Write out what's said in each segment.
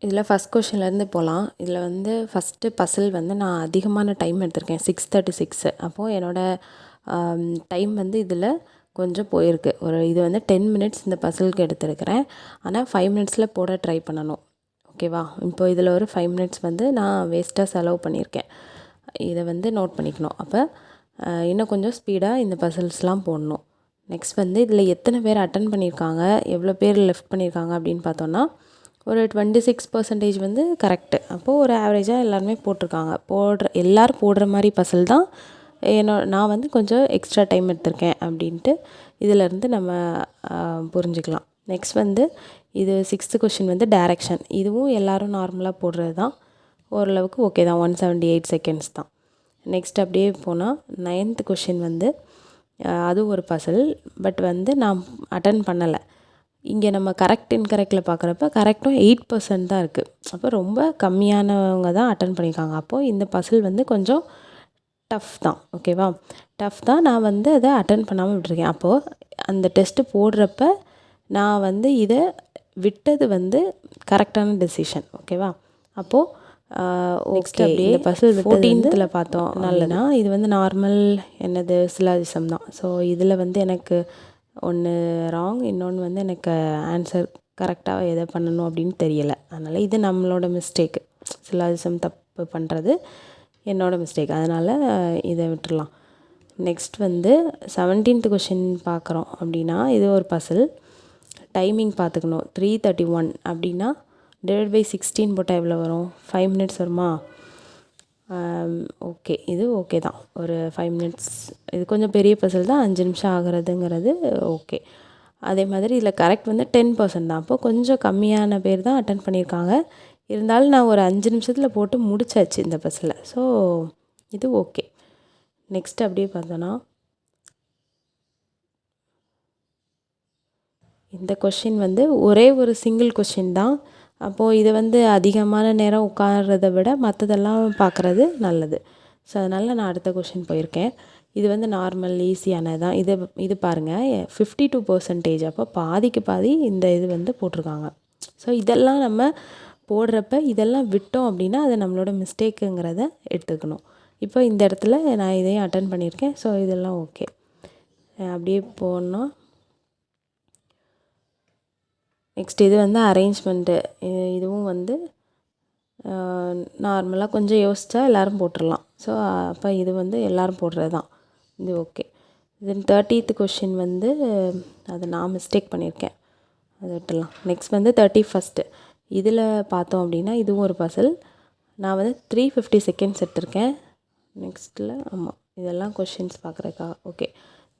இதில் ஃபஸ்ட் கொஷின்லேருந்து போகலாம். இதில் வந்து ஃபஸ்ட்டு பசில் வந்து நான் அதிகமான டைம் எடுத்திருக்கேன் 6:36. அப்போது என்னோடய டைம் வந்து இதில் கொஞ்சம் போயிருக்கு. இது வந்து 10 மினிட்ஸ் இந்த பசிலுக்கு எடுத்திருக்கிறேன். ஆனால் 5 மினிட்ஸில் போட ட்ரை பண்ணணும். ஓகேவா? இப்போ இதில் ஒரு 5 மினிட்ஸ் வந்து நான் வேஸ்ட்டாக செலவு பண்ணியிருக்கேன். இதை வந்து நோட் பண்ணிக்கணும். அப்போ இன்னும் கொஞ்சம் ஸ்பீடாக இந்த பசில்ஸ்லாம் போடணும். நெக்ஸ்ட் வந்து இதில் எத்தனை பேர் அட்டன் பண்ணியிருக்காங்க, எவ்வளோ பேர் லெஃப்ட் பண்ணியிருக்காங்க அப்படின்னு பார்த்தோன்னா ஒரு 26% வந்து கரெக்டு. அப்போது ஒரு ஆவரேஜாக எல்லாருமே போட்டிருக்காங்க. எல்லோரும் போடுற மாதிரி பசில் தான். நான் வந்து கொஞ்சம் எக்ஸ்ட்ரா டைம் எடுத்திருக்கேன் அப்படின்ட்டு இதிலேருந்து நம்ம புரிஞ்சுக்கலாம். நெக்ஸ்ட் வந்து இது 6th கொஷின் வந்து டைரக்ஷன். இதுவும் எல்லோரும் நார்மலாக போடுறது தான். ஓரளவுக்கு ஓகே தான். 178 செகண்ட்ஸ் தான். நெக்ஸ்ட் அப்படியே போனால் 9th கொஷின் வந்து அது ஒரு பசில். பட் வந்து நான் அட்டன் பண்ணலை. இங்கே நம்ம கரெக்ட் இன்கரெக்டில் பார்க்குறப்ப கரெக்டும் 8% தான் இருக்குது. அப்போ ரொம்ப கம்மியானவங்க தான் அட்டன் பண்ணியிருக்காங்க. அப்போது இந்த பசில் வந்து கொஞ்சம் டஃப் தான். ஓகேவா? டஃப் தான். நான் வந்து அதை அட்டன் பண்ணாமல் விட்டுருக்கேன். அப்போது அந்த டெஸ்ட்டு போடுறப்ப நான் வந்து இதை விட்டது வந்து கரெக்டான டெசிஷன். ஓகேவா? அப்போது நெக்ஸ்ட் அப்படியே இந்த பசில் 14th பார்த்தோம் நல்லனா இது வந்து நார்மல் என்னது சிலாஜிசம் தான். ஸோ இதில் வந்து எனக்கு ஒன்று ராங், இன்னொன்று வந்து எனக்கு ஆன்சர் கரெக்டாக எதை பண்ணணும் அப்படின்னு தெரியலை. அதனால் இது நம்மளோட மிஸ்டேக்கு. சிலாஜிசம் தப்பு பண்ணுறது என்னோடய மிஸ்டேக். அதனால் இதை விட்டுடலாம். நெக்ஸ்ட் வந்து 17th கொஷின் பார்க்குறோம் அப்படின்னா இது ஒரு பசில். டைமிங் பார்த்துக்கணும். 3:31 அப்படின்னா /16 போட்டால் எவ்வளோ வரும்? 5 மினிட்ஸ் வருமா? ஓகே, இது ஓகே தான். ஒரு 5 மினிட்ஸ். இது கொஞ்சம் பெரிய பசில் தான். 5 நிமிஷம் ஆகிறதுங்கிறது ஓகே. அதே மாதிரி இதில் கரெக்ட் வந்து 10% தான். அப்போது கொஞ்சம் கம்மியான பேர் தான் அட்டன் பண்ணியிருக்காங்க. இருந்தாலும் நான் ஒரு 5 நிமிஷத்தில் போட்டு முடிச்சாச்சு இந்த பசில். ஸோ இது ஓகே. நெக்ஸ்ட் அப்படியே பார்த்தோன்னா இந்த கொஷின் வந்து ஒரே ஒரு சிங்கிள் கொஷின் தான். அப்போது இதை வந்து அதிகமான நேரம் உட்கார்றத விட மற்றதெல்லாம் பார்க்குறது நல்லது. ஸோ அதனால் நான் அடுத்த கொஷின் போயிருக்கேன். இது வந்து நார்மல் ஈஸியானது தான். இது பாருங்கள் 52%. அப்போ பாதிக்கு பாதி இந்த இது வந்து போட்டிருக்காங்க. ஸோ இதெல்லாம் நம்ம போடுறப்ப இதெல்லாம் விட்டோம் அப்படின்னா அது நம்மளோட மிஸ்டேக்குங்கிறத எடுத்துக்கணும். இப்போ இந்த இடத்துல நான் இதையும் அட்டன் பண்ணியிருக்கேன். ஸோ இதெல்லாம் ஓகே. அப்படியே போனோம். நெக்ஸ்ட் இது வந்து அரேஞ்ச்மெண்ட்டு. இதுவும் வந்து நார்மலாக கொஞ்சம் யோசித்தா எல்லோரும் போட்டுடலாம். ஸோ அப்போ இது வந்து எல்லோரும் போடுறது தான். இது ஓகே. தென் 30th கொஷின் வந்து அதை நான் மிஸ்டேக் பண்ணியிருக்கேன். அதை விட்டுடலாம். நெக்ஸ்ட் வந்து 31st. இதில் பார்த்தோம் அப்படின்னா இதுவும் ஒரு பசில். நான் வந்து 350 செகண்ட்ஸ் எடுத்திருக்கேன். நெக்ஸ்ட்டில் ஆமாம் இதெல்லாம் கொஷின்ஸ் பார்க்குறக்கா ஓகே.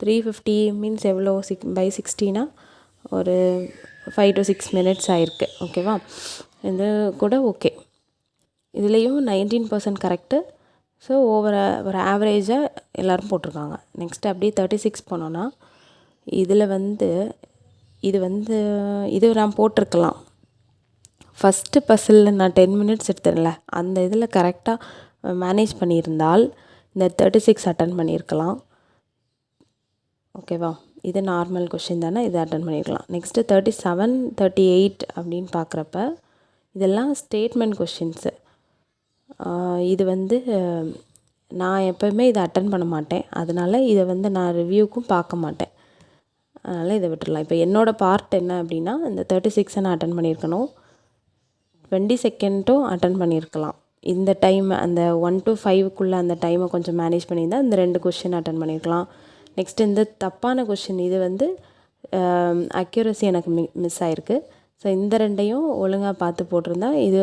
350 மீன்ஸ் எவ்வளோ? 6/60னா ஒரு 5 to 6 மினிட்ஸ் ஆகிருக்கு. ஓகேவா? இது கூட ஓகே. இதுலேயும் 19% கரெக்டு. ஸோ ஒரு ஆவரேஜாக எல்லோரும் போட்டிருக்காங்க. நெக்ஸ்ட் அப்படியே 36 போனோன்னா இதில் வந்து இது நான் போட்டிருக்கலாம். ஃபஸ்ட்டு பசிலில் நான் 10 மினிட்ஸ் எடுத்துடல. அந்த இதில் கரெக்டாக மேனேஜ் பண்ணியிருந்தால் இந்த 36 அட்டன் பண்ணியிருக்கலாம். ஓகேவா? இது நார்மல் கொஷின் தானே, இது அட்டன் பண்ணியிருக்கலாம். நெக்ஸ்ட்டு 37, 38 அப்படின்னு பார்க்குறப்ப இதெல்லாம் ஸ்டேட்மெண்ட் கொஷின்ஸு. இது வந்து நான் எப்போவுமே இதை அட்டன் பண்ண மாட்டேன். அதனால் இதை வந்து நான் ரிவ்யூக்கும் பார்க்க மாட்டேன். அதனால் இதை விட்டுடலாம். இப்போ என்னோடய பார்ட் என்ன அப்படின்னா இந்த 36 நான் அட்டன் பண்ணியிருக்கணும். 20 செகண்டும் அட்டன் பண்ணியிருக்கலாம். இந்த டைம் அந்த 1 to 5க்குள்ளே அந்த டைமை கொஞ்சம் மேனேஜ் பண்ணியிருந்தால் இந்த 2 கொஷின் அட்டன் பண்ணியிருக்கலாம். நெக்ஸ்ட் இந்த தப்பான கொஷின் இது வந்து அக்யூரசி எனக்கு மிஸ் ஆகிருக்கு. ஸோ இந்த 2ஐயும் ஒழுங்காக பார்த்து போட்டிருந்தா இது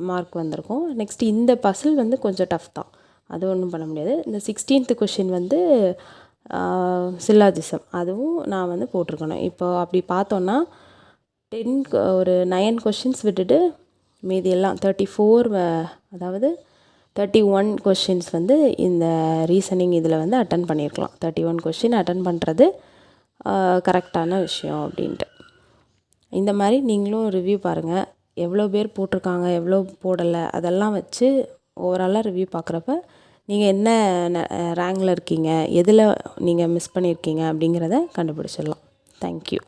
மார்க் வந்திருக்கும். நெக்ஸ்ட் இந்த பசில் வந்து கொஞ்சம் டஃப் தான். அது ஒன்றும் பண்ண முடியாது. இந்த 16th கொஷின் வந்து சில்லாஜிசம். அதுவும் நான் வந்து போட்டிருக்கணும். இப்போ அப்படி பார்த்தோன்னா ஒரு 9 கொஷின்ஸ் விட்டுட்டு மீதி எல்லாம் 34 அதாவது 31 கொஷின்ஸ் வந்து இந்த ரீசனிங் இதில் வந்து அட்டன் பண்ணியிருக்கலாம். 31 கொஷின் அட்டன் பண்ணுறது கரெக்டான விஷயம் அப்படின்ட்டு. இந்த மாதிரி நீங்களும் ரிவ்யூ பாருங்கள். எவ்வளோ பேர் போட்டிருக்காங்க, எவ்வளோ போடலை, அதெல்லாம் வச்சு ஓவராலாக ரிவ்யூ பார்க்குறப்ப நீங்கள் என்ன ரேங்கில் இருக்கீங்க, எதில் நீங்கள் மிஸ் பண்ணியிருக்கீங்க அப்படிங்கிறத கண்டுபிடிச்சிடலாம். தேங்க்யூ.